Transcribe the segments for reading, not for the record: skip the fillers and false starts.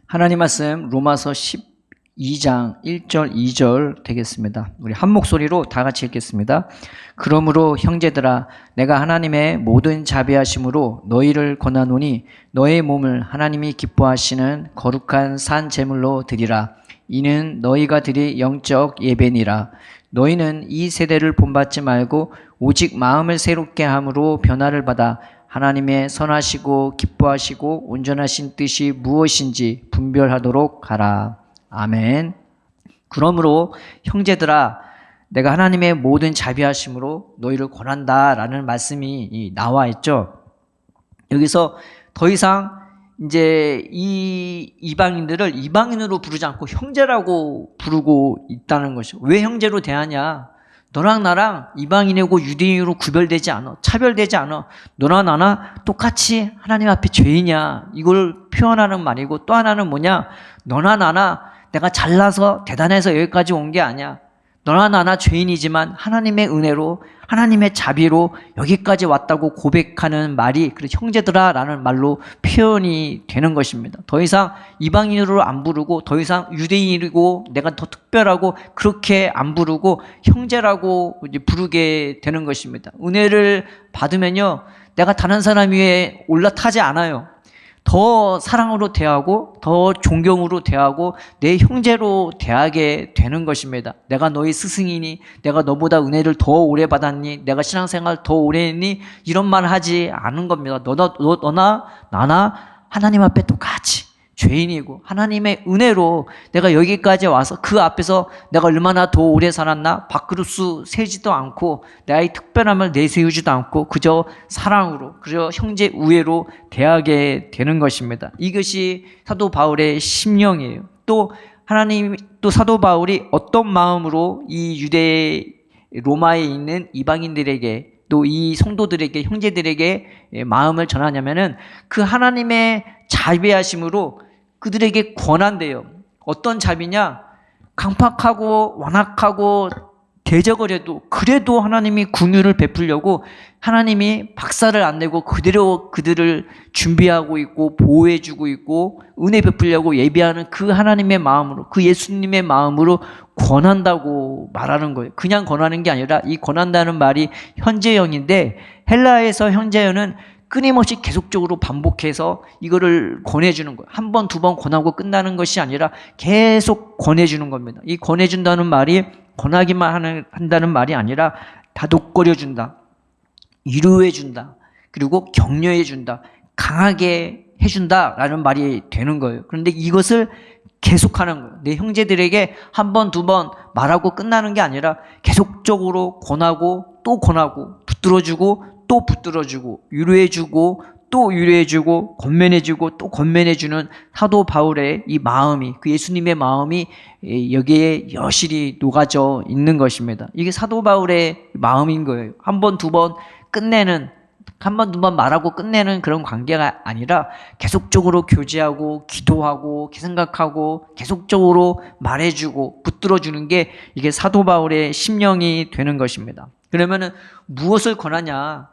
하나님 말씀 로마서 12장 1절 2절 되겠습니다. 우리 한 목소리로 다 같이 읽겠습니다. 그러므로 형제들아 내가 하나님의 모든 자비하심으로 너희를 권하노니 너의 몸을 하나님이 기뻐하시는 거룩한 산 제물로 드리라. 이는 너희가 드릴 영적 예배니라. 너희는 이 세대를 본받지 말고 오직 마음을 새롭게 함으로 변화를 받아 하나님의 선하시고 기뻐하시고 온전하신 뜻이 무엇인지 분별하도록 하라. 아멘. 그러므로 형제들아 내가 하나님의 모든 자비하심으로 너희를 권한다라는 말씀이 나와 있죠. 여기서 더 이상 이제 이 이방인들을 이방인으로 부르지 않고 형제라고 부르고 있다는 것이죠. 왜 형제로 대하냐? 너랑 나랑 이방인이고 유대인으로 구별되지 않아. 차별되지 않아. 너나 나나 똑같이 하나님 앞에 죄인이야. 이걸 표현하는 말이고, 또 하나는 뭐냐? 너나 나나 내가 잘나서 대단해서 여기까지 온 게 아니야. 너나 나나 죄인이지만 하나님의 은혜로 하나님의 자비로 여기까지 왔다고 고백하는 말이 그래서 형제들아 라는 말로 표현이 되는 것입니다. 더 이상 이방인으로 안 부르고 더 이상 유대인이고 내가 더 특별하고 그렇게 안 부르고 형제라고 이제 부르게 되는 것입니다. 은혜를 받으면요 내가 다른 사람 위에 올라타지 않아요. 더 사랑으로 대하고 더 존경으로 대하고 내 형제로 대하게 되는 것입니다. 내가 너희 스승이니 내가 너보다 은혜를 더 오래 받았니 내가 신앙생활 더 오래 했니 이런 말 하지 않은 겁니다. 너나 나나 하나님 앞에 똑같이 죄인이고 하나님의 은혜로 내가 여기까지 와서 그 앞에서 내가 얼마나 더 오래 살았나 밥그릇수 세지도 않고 나의 특별함을 내세우지도 않고 그저 사랑으로 그저 형제 우애로 대하게 되는 것입니다. 이것이 사도 바울의 심령이에요. 또 사도 바울이 어떤 마음으로 이 유대 로마에 있는 이방인들에게 또 이 성도들에게 형제들에게 마음을 전하냐면은 그 하나님의 자비하심으로 그들에게 권한대요. 어떤 자비냐? 강팍하고 완악하고 대적을 그래도 하나님이 긍휼을 베풀려고 하나님이 박살을 안 내고 그대로 그들을 준비하고 있고 보호해주고 있고 은혜 베풀려고 예비하는 그 하나님의 마음으로 그 예수님의 마음으로 권한다고 말하는 거예요. 그냥 권하는 게 아니라 이 권한다는 말이 현재형인데 헬라에서 현재형은 끊임없이 계속적으로 반복해서 이거를 권해주는 거예요. 한 번, 두 번 권하고 끝나는 것이 아니라 계속 권해주는 겁니다. 이 권해준다는 말이 권하기만 한다는 말이 아니라 다독거려준다, 위로해준다, 그리고 격려해준다, 강하게 해준다라는 말이 되는 거예요. 그런데 이것을 계속하는 거예요. 내 형제들에게 한 번, 두 번 말하고 끝나는 게 아니라 계속적으로 권하고 또 권하고 붙들어주고 또 붙들어주고 위로해주고 또 위로해주고 권면해주고 또 권면해주는 사도 바울의 이 마음이 그 예수님의 마음이 여기에 여실히 녹아져 있는 것입니다. 이게 사도 바울의 마음인 거예요. 한 번, 두 번 끝내는 한 번, 두 번 말하고 끝내는 그런 관계가 아니라 계속적으로 교제하고 기도하고 생각하고 계속적으로 말해주고 붙들어주는 게 이게 사도 바울의 심령이 되는 것입니다. 그러면은 무엇을 권하냐?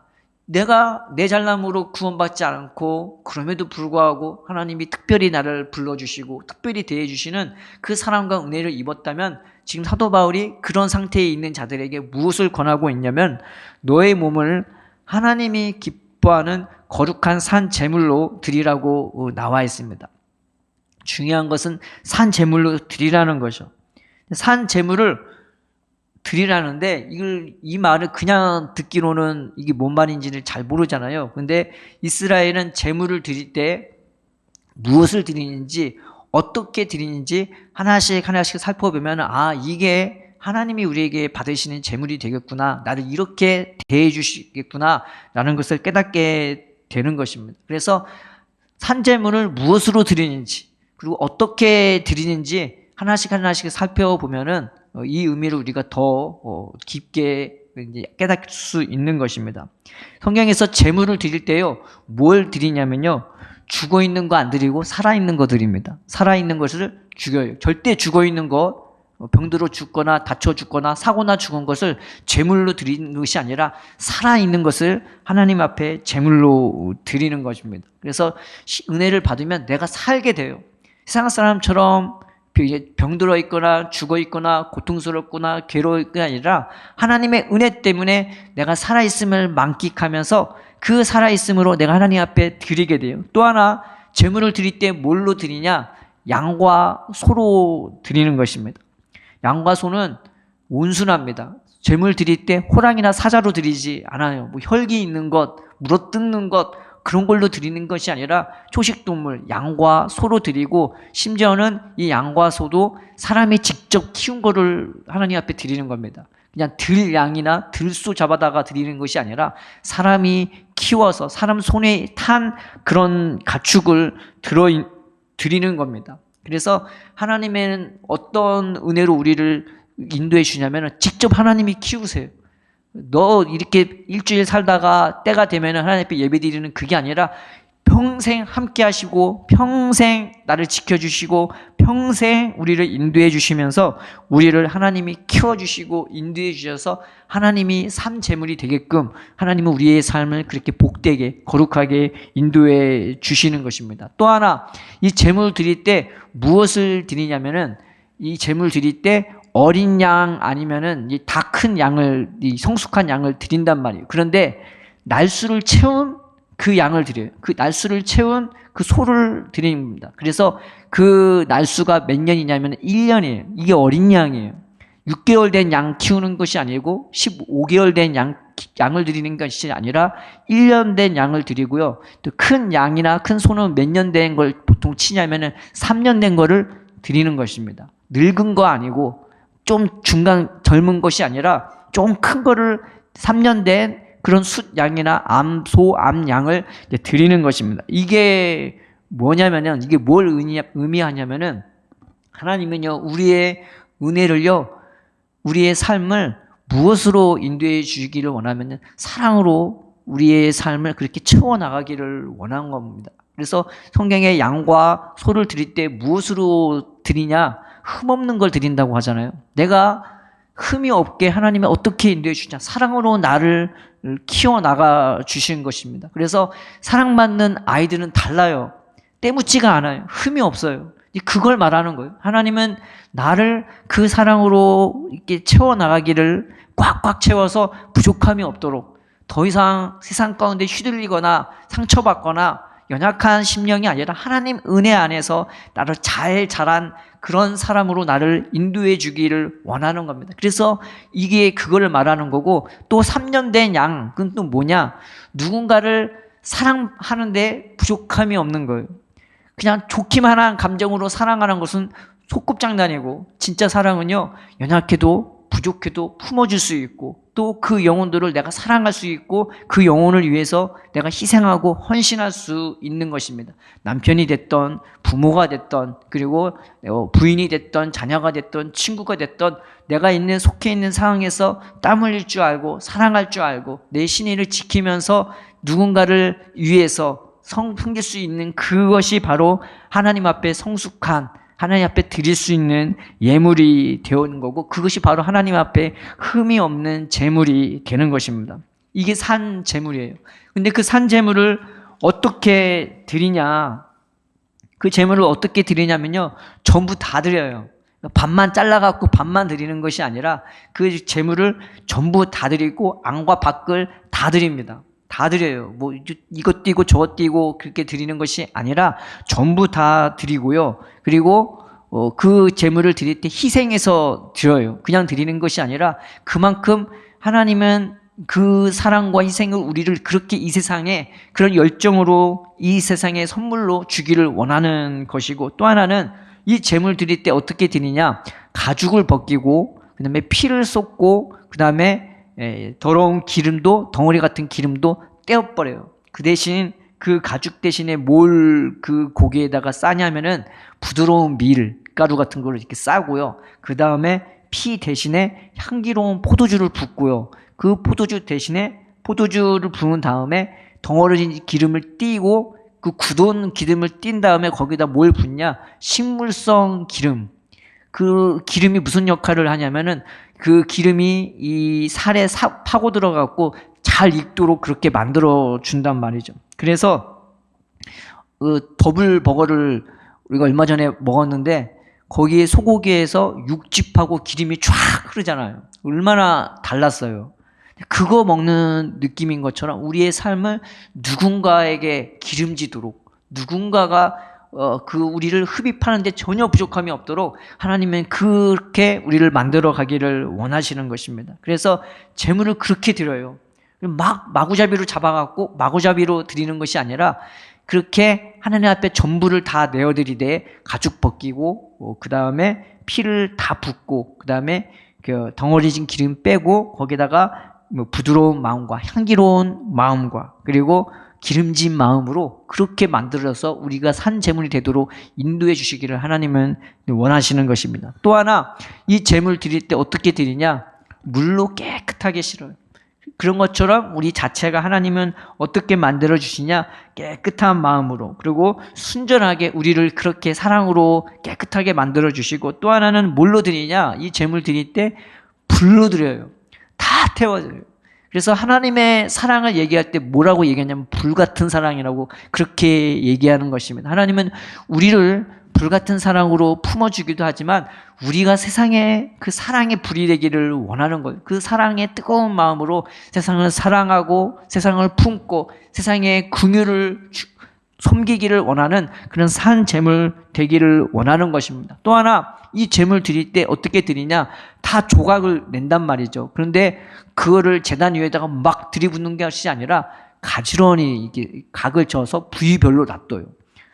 내가 내 잘남으로 구원받지 않고 그럼에도 불구하고 하나님이 특별히 나를 불러주시고 특별히 대해주시는 그 사랑과 은혜를 입었다면 지금 사도 바울이 그런 상태에 있는 자들에게 무엇을 권하고 있냐면 너의 몸을 하나님이 기뻐하는 거룩한 산 제물로 드리라고 나와 있습니다. 중요한 것은 산 제물로 드리라는 거죠. 산 제물을 드리라는데 이 말을 그냥 듣기로는 이게 뭔 말인지를 잘 모르잖아요. 근데 이스라엘은 제물을 드릴 때 무엇을 드리는지 어떻게 드리는지 하나씩 살펴보면 이게 하나님이 우리에게 받으시는 제물이 되겠구나. 나를 이렇게 대해 주시겠구나 라는 것을 깨닫게 되는 것입니다. 그래서 산제물을 무엇으로 드리는지 그리고 어떻게 드리는지 하나씩 살펴보면은 이 의미를 우리가 더 깊게 깨닫을 수 있는 것입니다. 성경에서 제물을 드릴 때요, 뭘 드리냐면요, 죽어 있는 거 안 드리고 살아있는 거 드립니다. 살아있는 것을 죽여요. 절대 죽어 있는 거, 병들어 죽거나 다쳐 죽거나 사고나 죽은 것을 제물로 드리는 것이 아니라 살아있는 것을 하나님 앞에 제물로 드리는 것입니다. 그래서 은혜를 받으면 내가 살게 돼요. 세상 사람처럼 병들어 있거나 죽어 있거나 고통스럽거나 괴로울 게 아니라 하나님의 은혜 때문에 내가 살아있음을 만끽하면서 그 살아있음으로 내가 하나님 앞에 드리게 돼요. 또 하나, 제물을 드릴 때 뭘로 드리냐? 양과 소로 드리는 것입니다. 양과 소는 온순합니다. 제물 드릴 때 호랑이나 사자로 드리지 않아요. 뭐 혈기 있는 것, 물어뜯는 것, 그런 걸로 드리는 것이 아니라 초식동물 양과 소로 드리고, 심지어는 이 양과 소도 사람이 직접 키운 거를 하나님 앞에 드리는 겁니다. 그냥 들양이나 들소 잡아다가 드리는 것이 아니라 사람이 키워서 사람 손에 탄 그런 가축을 드리는 겁니다. 그래서 하나님은 어떤 은혜로 우리를 인도해 주냐면 직접 하나님이 키우세요. 너 이렇게 일주일 살다가 때가 되면 하나님 앞에 예배 드리는 그게 아니라 평생 함께 하시고 평생 나를 지켜주시고 평생 우리를 인도해 주시면서 우리를 하나님이 키워주시고 인도해 주셔서 하나님이 삶 제물이 되게끔 하나님은 우리의 삶을 그렇게 복되게 거룩하게 인도해 주시는 것입니다. 또 하나, 이 제물 드릴 때 무엇을 드리냐면은, 이 제물 드릴 때 어린 양 아니면은 다 큰 양을, 이 성숙한 양을 드린단 말이에요. 그런데 날수를 채운 그 양을 드려요. 그 날수를 채운 그 소를 드리는 겁니다. 그래서 그 날수가 몇 년이냐면 1년이에요. 이게 어린 양이에요. 6개월 된 양 키우는 것이 아니고 15개월 된 양을 드리는 것이 아니라 1년 된 양을 드리고요. 또 큰 양이나 큰 소는 몇 년 된 걸 보통 치냐면은 3년 된 거를 드리는 것입니다. 늙은 거 아니고 좀 중간 젊은 것이 아니라 좀 큰 거를 3년 된 그런 숫양이나 암소, 암양을 드리는 것입니다. 이게 뭐냐면은, 이게 뭘 의미하냐면은, 하나님은요, 우리의 은혜를요, 우리의 삶을 무엇으로 인도해 주기를 원하면은 사랑으로 우리의 삶을 그렇게 채워나가기를 원하는 겁니다. 그래서 성경에 양과 소를 드릴 때 무엇으로 드리냐? 흠없는 걸 드린다고 하잖아요. 내가 흠이 없게 하나님이 어떻게 인도해 주냐? 사랑으로 나를 키워나가 주시는 것입니다. 그래서 사랑받는 아이들은 달라요. 때묻지가 않아요. 흠이 없어요. 그걸 말하는 거예요. 하나님은 나를 그 사랑으로 이렇게 채워나가기를 꽉꽉 채워서 부족함이 없도록, 더 이상 세상 가운데 휘둘리거나 상처받거나 연약한 심령이 아니라 하나님 은혜 안에서 나를 잘 자란 그런 사람으로 나를 인도해 주기를 원하는 겁니다. 그래서 이게 그거를 말하는 거고, 또 3년 된 양, 그건 또 뭐냐? 누군가를 사랑하는데 부족함이 없는 거예요. 그냥 좋기만 한 감정으로 사랑하는 것은 소꿉장난이고, 진짜 사랑은요, 연약해도 부족해도 품어줄 수 있고, 또 그 영혼들을 내가 사랑할 수 있고, 그 영혼을 위해서 내가 희생하고 헌신할 수 있는 것입니다. 남편이 됐던, 부모가 됐던, 그리고 부인이 됐던, 자녀가 됐던, 친구가 됐던, 내가 속해 있는 상황에서 땀 흘릴 줄 알고, 사랑할 줄 알고, 내 신의를 지키면서 누군가를 위해서 섬길 수 있는 그것이 바로 하나님 앞에 성숙한, 하나님 앞에 드릴 수 있는 예물이 되는 거고, 그것이 바로 하나님 앞에 흠이 없는 제물이 되는 것입니다. 이게 산 제물이에요. 근데 그 산 제물을 어떻게 드리냐? 그 제물을 어떻게 드리냐면요, 전부 다 드려요. 반만 잘라갖고 반만 드리는 것이 아니라 그 제물을 전부 다 드리고 안과 밖을 다 드립니다. 다 드려요. 뭐 이것 띄고 저것 띄고 그렇게 드리는 것이 아니라 전부 다 드리고요. 그리고 그 제물을 드릴 때 희생해서 드려요. 그냥 드리는 것이 아니라 그만큼 하나님은 그 사랑과 희생을 우리를 그렇게 이 세상에 그런 열정으로 이 세상에 선물로 주기를 원하는 것이고, 또 하나는 이 제물 드릴 때 어떻게 드리냐? 가죽을 벗기고 그 다음에 피를 쏟고 그 다음에 더러운 기름도, 덩어리 같은 기름도 떼어버려요. 그 대신 그 가죽 대신에 뭘 그 고기에다가 싸냐면은 부드러운 밀가루 같은 걸 이렇게 싸고요. 그 다음에 피 대신에 향기로운 포도주를 붓고요. 그 포도주 대신에 포도주를 부은 다음에 덩어리진 기름을 띄고, 그 굳은 기름을 띈 다음에 거기다 뭘 붓냐? 식물성 기름. 그 기름이 무슨 역할을 하냐면은 그 기름이 이 살에 파고 들어가고 잘 익도록 그렇게 만들어 준단 말이죠. 그래서 더블 버거를 우리가 얼마 전에 먹었는데 거기에 소고기에서 육즙하고 기름이 쫙 흐르잖아요. 얼마나 달랐어요. 그거 먹는 느낌인 것처럼 우리의 삶을 누군가에게 기름지도록, 누군가가 우리를 흡입하는데 전혀 부족함이 없도록 하나님은 그렇게 우리를 만들어 가기를 원하시는 것입니다. 그래서 재물을 그렇게 드려요. 마구잡이로 잡아갖고 마구잡이로 드리는 것이 아니라 그렇게 하나님 앞에 전부를 다 내어드리되 가죽 벗기고 그 다음에 피를 다 붓고 그 다음에 그 덩어리진 기름 빼고 거기다가 부드러운 마음과 향기로운 마음과 그리고 기름진 마음으로 그렇게 만들어서 우리가 산 제물이 되도록 인도해 주시기를 하나님은 원하시는 것입니다. 또 하나 이 제물 드릴 때 어떻게 드리냐? 물로 깨끗하게 씻어요. 그런 것처럼 우리 자체가 하나님은 어떻게 만들어 주시냐? 깨끗한 마음으로 그리고 순전하게 우리를 그렇게 사랑으로 깨끗하게 만들어 주시고 또 하나는 뭘로 드리냐? 이 제물 드릴 때 불로 드려요. 다 태워져요. 그래서 하나님의 사랑을 얘기할 때 뭐라고 얘기하냐면 불같은 사랑이라고 그렇게 얘기하는 것입니다. 하나님은 우리를 불같은 사랑으로 품어주기도 하지만 우리가 세상에 그 사랑의 불이 되기를 원하는 거예요. 그 사랑의 뜨거운 마음으로 세상을 사랑하고 세상을 품고 세상의 긍휼을 섬기기를 원하는 그런 산 제물 되기를 원하는 것입니다. 또 하나 이 제물 드릴 때 어떻게 드리냐? 다 조각을 낸단 말이죠. 그런데 그거를 제단 위에다가 막 들이붓는 것이 아니라 가지런히 이게 각을 져서 부위별로 놔둬요.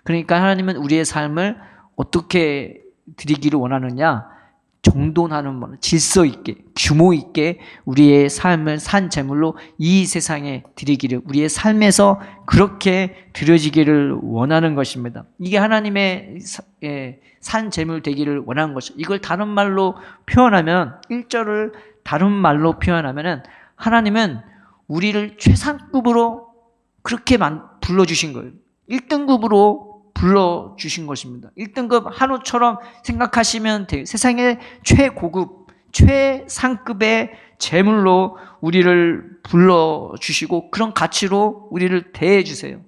그러니까 하나님은 우리의 삶을 어떻게 드리기를 원하느냐? 정돈하는 질서 있게 규모 있게 우리의 삶을 산 제물로 이 세상에 드리기를 우리의 삶에서 그렇게 드려지기를 원하는 것입니다. 이게 하나님의 산 제물 되기를 원하는 것이죠. 이걸 다른 말로 표현하면 1절을 다른 말로 표현하면은 하나님은 우리를 최상급으로 그렇게 불러주신 거예요. 1등급으로 불러주신 것입니다. 1등급 한우처럼 생각하시면 돼요. 세상의 최고급, 최상급의 제물로 우리를 불러주시고 그런 가치로 우리를 대해주세요.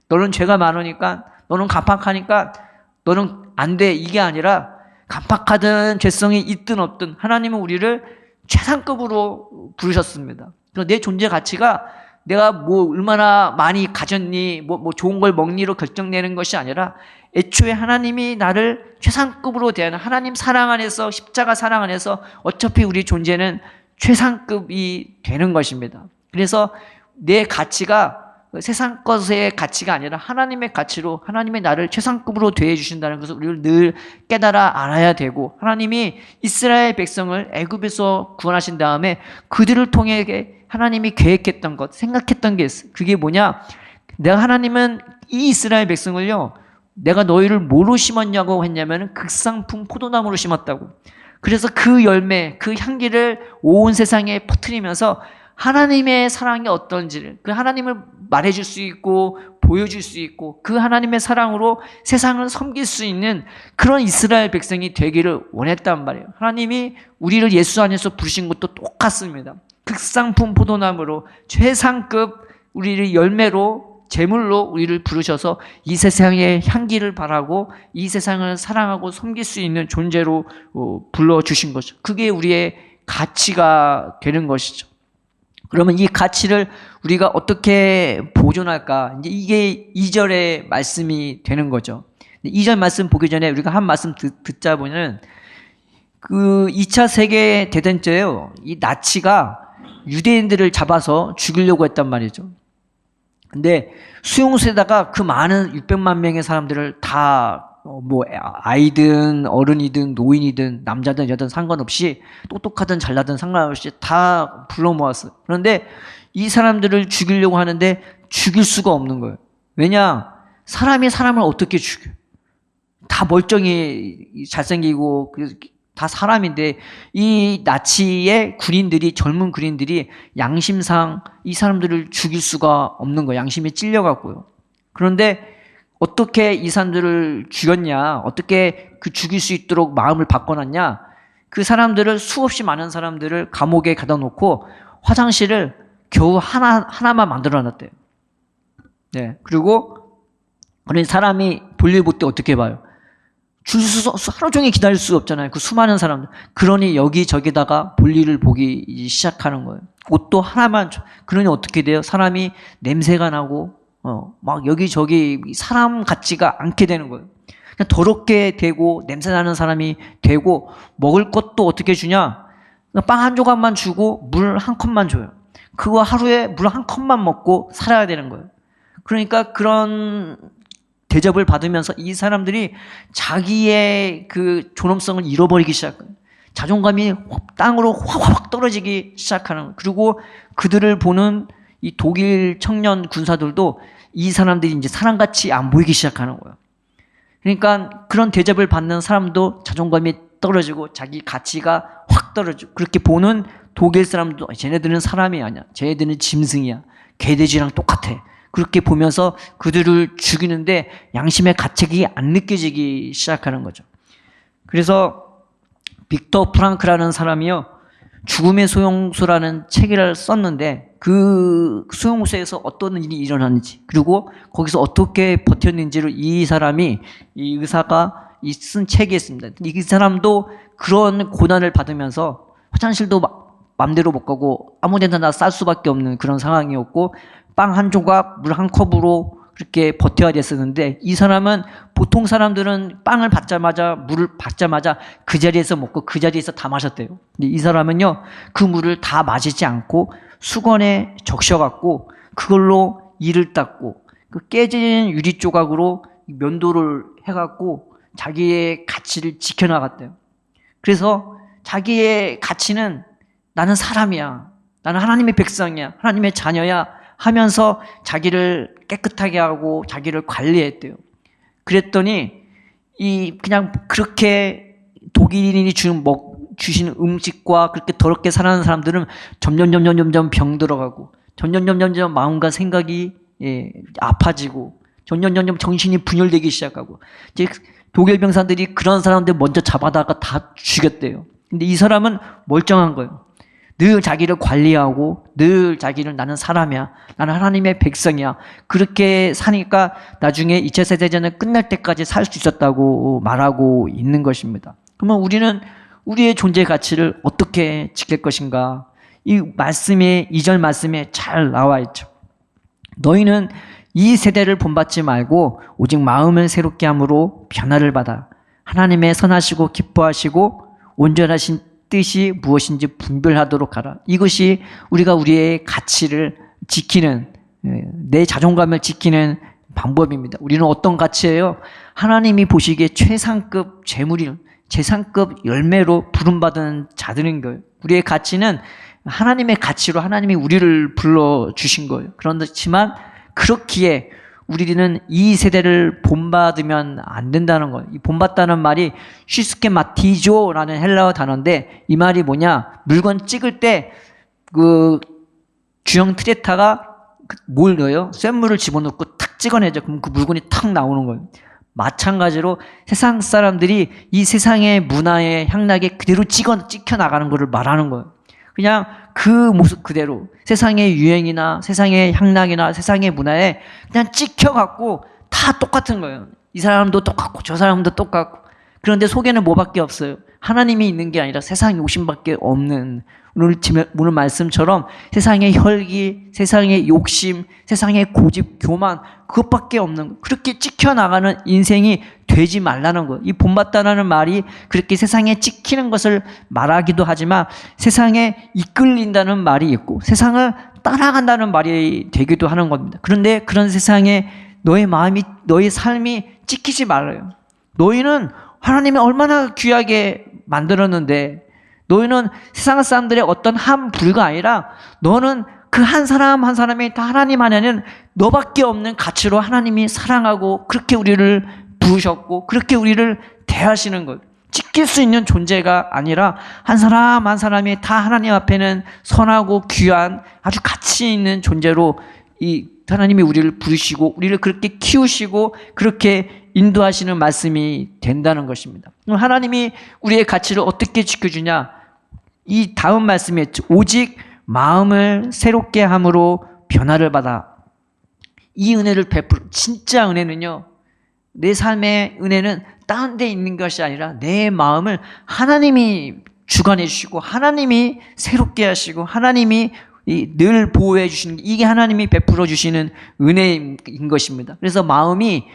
너는 죄가 많으니까, 너는 간팍하니까 너는 안 돼. 이게 아니라 간팍하든 죄성이 있든 없든 하나님은 우리를 최상급으로 부르셨습니다. 내 존재 가치가 내가 뭐 얼마나 많이 가졌니, 뭐 좋은 걸 먹니로 결정되는 것이 아니라 애초에 하나님이 나를 최상급으로 대하는 하나님 사랑 안에서 십자가 사랑 안에서 어차피 우리 존재는 최상급이 되는 것입니다. 그래서 내 가치가 세상 것의 가치가 아니라 하나님의 가치로 하나님의 나를 최상급으로 대해 주신다는 것을 우리를 늘 깨달아 알아야 되고 하나님이 이스라엘 백성을 애굽에서 구원하신 다음에 그들을 통해 하나님이 계획했던 것, 생각했던 게 있어요. 그게 뭐냐? 내가 하나님은 이 이스라엘 백성을요, 내가 너희를 뭐로 심었냐고 했냐면 극상품 포도나무로 심었다고. 그래서 그 열매, 그 향기를 온 세상에 퍼뜨리면서 하나님의 사랑이 어떤지를 그 하나님을 말해줄 수 있고 보여줄 수 있고 그 하나님의 사랑으로 세상을 섬길 수 있는 그런 이스라엘 백성이 되기를 원했단 말이에요. 하나님이 우리를 예수 안에서 부르신 것도 똑같습니다. 극상품 포도나무로 최상급 우리를 열매로 제물로 우리를 부르셔서 이 세상의 향기를 바라고 이 세상을 사랑하고 섬길 수 있는 존재로 불러주신 거죠. 그게 우리의 가치가 되는 것이죠. 그러면 이 가치를 우리가 어떻게 보존할까? 이제 이게 2절의 말씀이 되는 거죠. 2절 말씀 보기 전에 우리가 한 말씀 듣자 보면 그 2차 세계 대전 때요, 이 나치가 유대인들을 잡아서 죽이려고 했단 말이죠. 근데 수용소에다가 그 많은 600만 명의 사람들을 다 뭐 아이든 어른이든 노인이든 남자든 여자든 상관없이 똑똑하든 잘나든 상관없이 다 불러 모았어요. 그런데 이 사람들을 죽이려고 하는데 죽일 수가 없는 거예요. 왜냐? 사람이 사람을 어떻게 죽여? 다 멀쩡히 잘생기고 다 사람인데 이 나치의 군인들이 젊은 군인들이 양심상 이 사람들을 죽일 수가 없는 거예요. 양심이 찔려갖고요. 그런데 어떻게 이 사람들을 죽였냐? 어떻게 그 죽일 수 있도록 마음을 바꿔놨냐? 그 사람들을 수없이 많은 사람들을 감옥에 가다 놓고 화장실을 겨우 하나만 만들어놨대요. 네. 그리고 그런 사람이 볼일 볼 때 어떻게 봐요? 하루 종일 기다릴 수 없잖아요. 그 수많은 사람들. 그러니 여기저기다가 볼일을 보기 시작하는 거예요. 옷도 하나만 그러니 어떻게 돼요? 사람이 냄새가 나고 막 여기저기 사람 같지가 않게 되는 거예요. 그냥 더럽게 되고 냄새 나는 사람이 되고, 먹을 것도 어떻게 주냐? 빵 한 조각만 주고 물 한 컵만 줘요. 그거 하루에 물 한 컵만 먹고 살아야 되는 거예요. 그러니까 그런 대접을 받으면서 이 사람들이 자기의 그 존엄성을 잃어버리기 시작해요. 자존감이 땅으로 확 떨어지기 시작하는 거예요. 그리고 그들을 보는 이 독일 청년 군사들도 이 사람들이 이제 사람같이 안 보이기 시작하는 거예요. 그러니까 그런 대접을 받는 사람도 자존감이 떨어지고 자기 가치가 확 떨어지고, 그렇게 보는 독일 사람도 쟤네들은 사람이 아니야, 쟤네들은 짐승이야, 개돼지랑 똑같아, 그렇게 보면서 그들을 죽이는데 양심의 가책이 안 느껴지기 시작하는 거죠. 그래서 빅터 프랑크라는 사람이요, 죽음의 수용소라는 책을 썼는데 그 수용소에서 어떤 일이 일어났는지, 그리고 거기서 어떻게 버텼는지를 이 사람이, 이 의사가 쓴 책에 있습니다. 이 사람도 그런 고난을 받으면서 화장실도 맘대로 못 가고 아무 데나 쌀 수밖에 없는 그런 상황이었고, 빵 한 조각 물 한 컵으로 그렇게 버텨야 됐었는데, 이 사람은, 보통 사람들은 빵을 받자마자 물을 받자마자 그 자리에서 먹고 그 자리에서 다 마셨대요. 근데 이 사람은요, 그 물을 다 마시지 않고 수건에 적셔갖고 그걸로 이를 닦고 그 깨진 유리 조각으로 면도를 해갖고 자기의 가치를 지켜나갔대요. 그래서 자기의 가치는 나는 사람이야, 나는 하나님의 백성이야, 하나님의 자녀야 하면서 자기를 깨끗하게 하고 자기를 관리했대요. 그랬더니 그냥 그렇게 독일인이 주시는 음식과 그렇게 더럽게 살아가는 사람들은 점점 병들어가고, 점점 마음과 생각이 아파지고, 점점 정신이 분열되기 시작하고, 이제 독일 병사들이 그런 사람들 먼저 잡아다가 다 죽였대요. 근데 이 사람은 멀쩡한 거예요. 늘 자기를 관리하고 늘 자기를 나는 사람이야, 나는 하나님의 백성이야, 그렇게 사니까 나중에 2차 세계대전을 끝날 때까지 살 수 있었다고 말하고 있는 것입니다. 그러면 우리는 우리의 존재 가치를 어떻게 지킬 것인가? 이 말씀에, 2절 말씀에 잘 나와 있죠. 너희는 이 세대를 본받지 말고 오직 마음을 새롭게 함으로 변화를 받아 하나님의 선하시고 기뻐하시고 온전하신 뜻이 무엇인지 분별하도록 하라. 이것이 우리가 우리의 가치를 지키는, 내 자존감을 지키는 방법입니다. 우리는 어떤 가치예요? 하나님이 보시기에 최상급 재물이, 최상급 열매로 부름받은 자들인 거예요. 우리의 가치는 하나님의 가치로 하나님이 우리를 불러주신 거예요. 그렇지만 그렇기에 우리는 이 세대를 본받으면 안 된다는 거예요. 이 본받다는 말이 슈스케마티조라는 헬라어 단어인데, 이 말이 뭐냐? 물건 찍을 때 그 주형 트레타가 뭘 넣어요? 쇳물을 집어넣고 탁 찍어내죠. 그럼 그 물건이 탁 나오는 거예요. 마찬가지로 세상 사람들이 이 세상의 문화의 향락에 그대로 찍혀 나가는 것을 말하는 거예요. 그냥 그 모습 그대로 세상의 유행이나 세상의 향락이나 세상의 문화에 그냥 찍혀갖고 다 똑같은 거예요. 이 사람도 똑같고 저 사람도 똑같고. 그런데 속에는 뭐밖에 없어요? 하나님이 있는 게 아니라 세상 욕심밖에 없는, 오늘 말씀처럼 세상의 혈기, 세상의 욕심, 세상의 고집, 교만, 그것밖에 없는, 그렇게 찍혀나가는 인생이 되지 말라는 거예요. 이 본받다라는 말이 그렇게 세상에 찍히는 것을 말하기도 하지만 세상에 이끌린다는 말이 있고 세상을 따라간다는 말이 되기도 하는 겁니다. 그런데 그런 세상에 너의 마음이, 너의 삶이 찍히지 말아요. 너희는 하나님이 얼마나 귀하게 만들었는데, 너희는 세상 사람들의 어떤 한 부류가 아니라 너는 그 한 사람 한 사람이 다 하나님 안에는 너밖에 없는 가치로 하나님이 사랑하고 그렇게 우리를 부르셨고 그렇게 우리를 대하시는 것. 찍힐 수 있는 존재가 아니라 한 사람 한 사람이 다 하나님 앞에는 선하고 귀한 아주 가치 있는 존재로 이 하나님이 우리를 부르시고 우리를 그렇게 키우시고 그렇게 인도하시는 말씀이 된다는 것입니다. 하나님이 우리의 가치를 어떻게 지켜주냐? 이 다음 말씀에 오직 마음을 새롭게 함으로 변화를 받아. 이 은혜를 진짜 은혜는요, 내 삶의 은혜는 다른 데 있는 것이 아니라 내 마음을 하나님이 주관해 주시고 하나님이 새롭게 하시고 하나님이 늘 보호해 주시는, 이게 하나님이 베풀어 주시는 은혜인 것입니다. 그래서 마음이,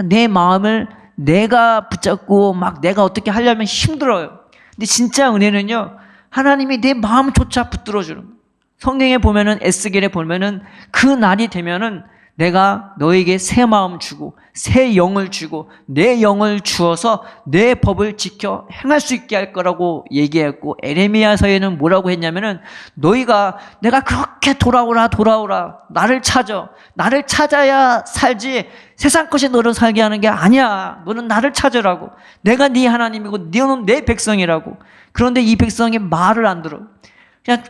내 마음을 내가 붙잡고 막 내가 어떻게 하려면 힘들어요. 근데 진짜 은혜는요, 하나님이 내 마음조차 붙들어 주는 거예요. 성경에 보면은, 에스겔에 보면은 그 날이 되면은 내가 너에게 새 마음 주고 새 영을 주고 내 영을 주어서 내 법을 지켜 행할 수 있게 할 거라고 얘기했고, 에레미야서에는 뭐라고 했냐면은 너희가, 내가 그렇게 돌아오라 나를 찾아야 살지 세상 것이 너를 살게 하는 게 아니야. 너는 나를 찾으라고. 내가 네 하나님이고 너는 내 백성이라고. 그런데 이 백성이 말을 안 들어. 그냥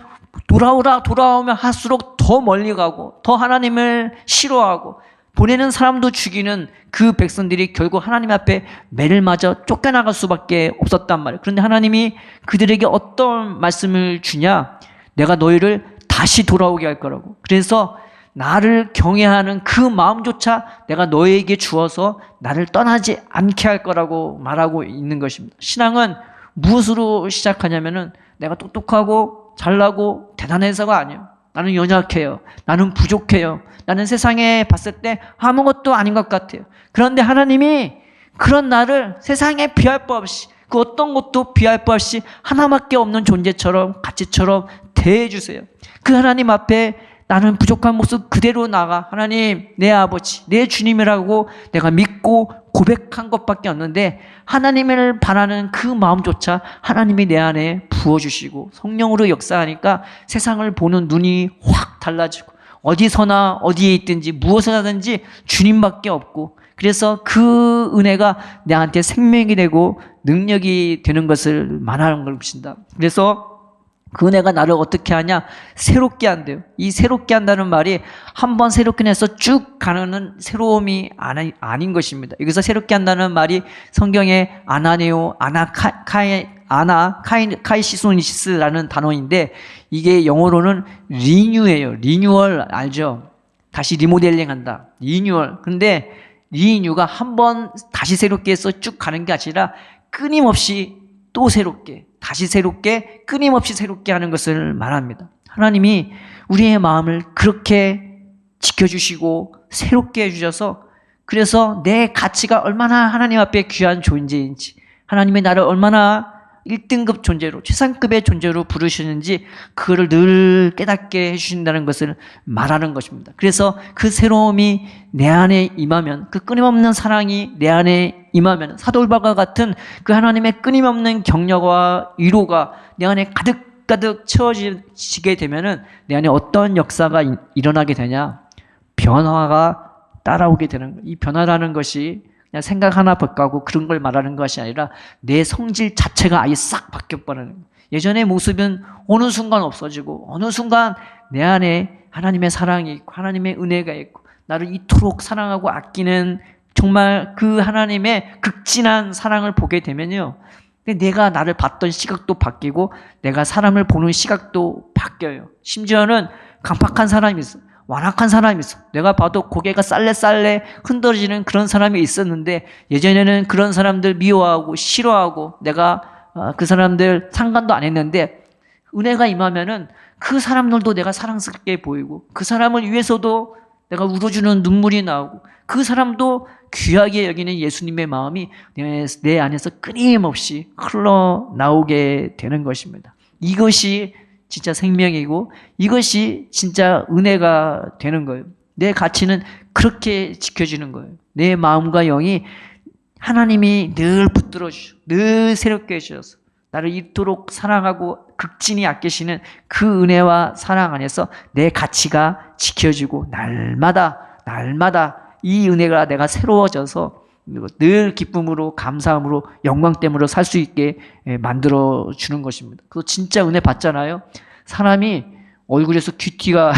돌아오면 할수록 더 멀리 가고 더 하나님을 싫어하고 보내는 사람도 죽이는 그 백성들이 결국 하나님 앞에 매를 맞아 쫓겨나갈 수밖에 없었단 말이에요. 그런데 하나님이 그들에게 어떤 말씀을 주냐? 내가 너희를 다시 돌아오게 할 거라고. 그래서 나를 경외하는 그 마음조차 내가 너희에게 주어서 나를 떠나지 않게 할 거라고 말하고 있는 것입니다. 신앙은 무엇으로 시작하냐면은 내가 똑똑하고 잘나고 대단해서가 아니에요. 나는 연약해요. 나는 부족해요. 나는 세상에 봤을 때 아무것도 아닌 것 같아요. 그런데 하나님이 그런 나를 세상에 비할 바 없이, 그 어떤 것도 비할 바 없이 하나밖에 없는 존재처럼, 가치처럼 대해주세요. 그 하나님 앞에 나는 부족한 모습 그대로 나가, 하나님 내 아버지 내 주님이라고 내가 믿고 고백한 것밖에 없는데, 하나님을 바라는 그 마음조차 하나님이 내 안에 부어주시고 성령으로 역사하니까 세상을 보는 눈이 확 달라지고, 어디서나 어디에 있든지 무엇을 하든지 주님밖에 없고, 그래서 그 은혜가 나한테 생명이 되고 능력이 되는 것을 말하는 것입니다. 그래서 그 은혜가 나를 어떻게 하냐? 새롭게 한대요. 이 새롭게 한다는 말이 한번 새롭게 해서 쭉 가는 새로움이 아닌 것입니다. 여기서 새롭게 한다는 말이 성경에 아나네오, 카이시소니시스라는 단어인데, 이게 영어로는 리뉴예요. 리뉴얼 알죠? 다시 리모델링 한다. 리뉴얼. 근데 리뉴가 한번 다시 새롭게 해서 쭉 가는 게 아니라 끊임없이 또 새롭게, 다시 새롭게, 끊임없이 새롭게 하는 것을 말합니다. 하나님이 우리의 마음을 그렇게 지켜주시고 새롭게 해주셔서, 그래서 내 가치가 얼마나 하나님 앞에 귀한 존재인지, 하나님이 나를 얼마나 1등급 존재로, 최상급의 존재로 부르시는지 그거를 늘 깨닫게 해주신다는 것을 말하는 것입니다. 그래서 그 새로움이 내 안에 임하면, 그 끊임없는 사랑이 내 안에 임하면, 사돌바가 같은 그 하나님의 끊임없는 격려와 위로가 내 안에 가득가득 채워지게 되면은 내 안에 어떤 역사가 일어나게 되냐? 변화가 따라오게 되는 거예요. 이 변화라는 것이 그냥 생각 하나 바꾸고 그런 걸 말하는 것이 아니라 내 성질 자체가 아예 싹 바뀌어버리는 거예요. 예전의 모습은 어느 순간 없어지고 어느 순간 내 안에 하나님의 사랑이 있고 하나님의 은혜가 있고 나를 이토록 사랑하고 아끼는 정말 그 하나님의 극진한 사랑을 보게 되면요, 내가 나를 봤던 시각도 바뀌고 내가 사람을 보는 시각도 바뀌어요. 심지어는 강팍한 사람이 있어, 완악한 사람이 있어. 내가 봐도 고개가 쌀래쌀래 흔들어지는 그런 사람이 있었는데, 예전에는 그런 사람들 미워하고 싫어하고 내가 그 사람들 상관도 안 했는데, 은혜가 임하면은 그 사람들도 내가 사랑스럽게 보이고 그 사람을 위해서도 내가 울어주는 눈물이 나오고 그 사람도 귀하게 여기는 예수님의 마음이 내 안에서 끊임없이 흘러나오게 되는 것입니다. 이것이 진짜 생명이고 이것이 진짜 은혜가 되는 거예요. 내 가치는 그렇게 지켜지는 거예요. 내 마음과 영이 하나님이 늘 붙들어 주시고 늘 새롭게 해주셔서 나를 이토록 사랑하고 극진히 아끼시는 그 은혜와 사랑 안에서 내 가치가 지켜지고 날마다 이 은혜가 내가 새로워져서 늘 기쁨으로 감사함으로 영광됨으로 살 수 있게 만들어 주는 것입니다. 그거 진짜 은혜 받잖아요. 사람이 얼굴에서 귀티가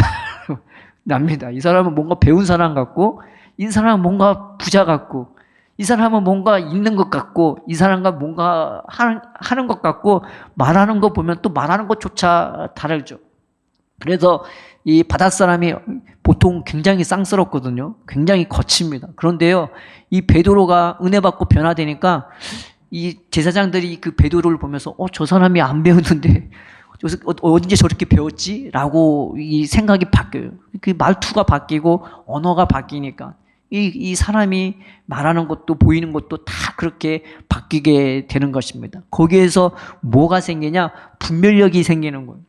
납니다. 이 사람은 뭔가 배운 사람 같고, 이 사람은 뭔가 부자 같고, 이 사람은 뭔가 있는 것 같고, 이 사람과 뭔가 하는 것 같고, 말하는 거 보면 또 말하는 것조차 다르죠. 그래서 이 바닷사람이 보통 굉장히 쌍스럽거든요. 굉장히 거칩니다. 그런데요, 이 베드로가 은혜 받고 변화되니까 이 제사장들이 그 베드로를 보면서 저 사람이 안 배웠는데 언제 저렇게 배웠지? 라고 이 생각이 바뀌어요. 그 말투가 바뀌고 언어가 바뀌니까 이 사람이 말하는 것도 보이는 것도 다 그렇게 바뀌게 되는 것입니다. 거기에서 뭐가 생기냐? 분별력이 생기는 거예요.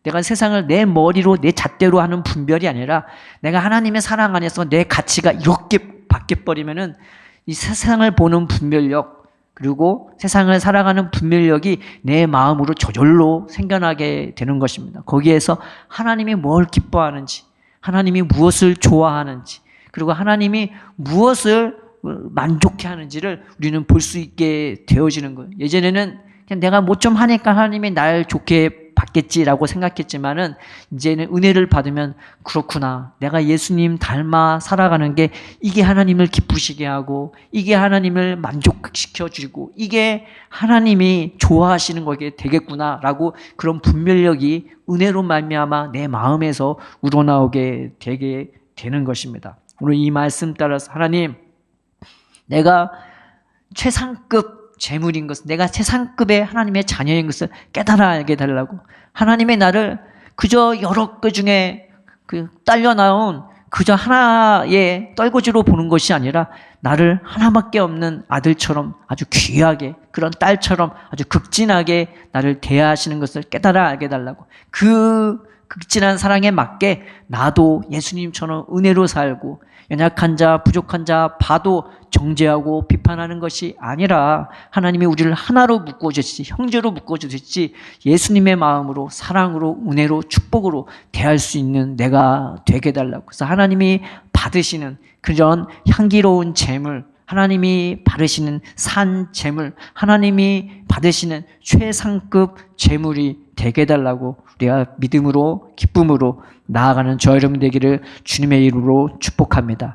내가 세상을 내 머리로 내 잣대로 하는 분별이 아니라 내가 하나님의 사랑 안에서 내 가치가 이렇게 바뀌어버리면은 이 세상을 보는 분별력, 그리고 세상을 살아가는 분별력이 내 마음으로 저절로 생겨나게 되는 것입니다. 거기에서 하나님이 뭘 기뻐하는지, 하나님이 무엇을 좋아하는지, 그리고 하나님이 무엇을 만족해 하는지를 우리는 볼 수 있게 되어지는 거예요. 예전에는 그냥 내가 뭐 좀 하니까 하나님이 날 좋게 받겠지라고 생각했지만은 이제는 은혜를 받으면 그렇구나. 내가 예수님 닮아 살아가는 게 이게 하나님을 기쁘시게 하고 이게 하나님을 만족시켜 주고 이게 하나님이 좋아하시는 거게 되겠구나라고 그런 분별력이 은혜로 말미암아 내 마음에서 우러나오게 되게 되는 것입니다. 오늘 이 말씀 따라서 하나님, 내가 최상급 재물인 것을, 내가 최상급의 하나님의 자녀인 것을 깨달아 알게 달라고, 하나님의 나를 그저 여러 그 중에 딸려 나온 그저 하나의 떨거지로 보는 것이 아니라 나를 하나밖에 없는 아들처럼 아주 귀하게, 그런 딸처럼 아주 극진하게 나를 대하시는 것을 깨달아 알게 달라고, 그 극진한 사랑에 맞게 나도 예수님처럼 은혜로 살고 연약한 자, 부족한 자 봐도 정죄하고 비판하는 것이 아니라 하나님이 우리를 하나로 묶어주시지, 형제로 묶어주시지, 예수님의 마음으로, 사랑으로, 은혜로, 축복으로 대할 수 있는 내가 되게 달라고. 그래서 하나님이 받으시는 그런 향기로운 재물, 하나님이 받으시는 산 재물, 하나님이 받으시는 최상급 재물이 되게 달라고 우리가 믿음으로, 기쁨으로 나아가는 저 여러분 되기를 주님의 이름으로 축복합니다.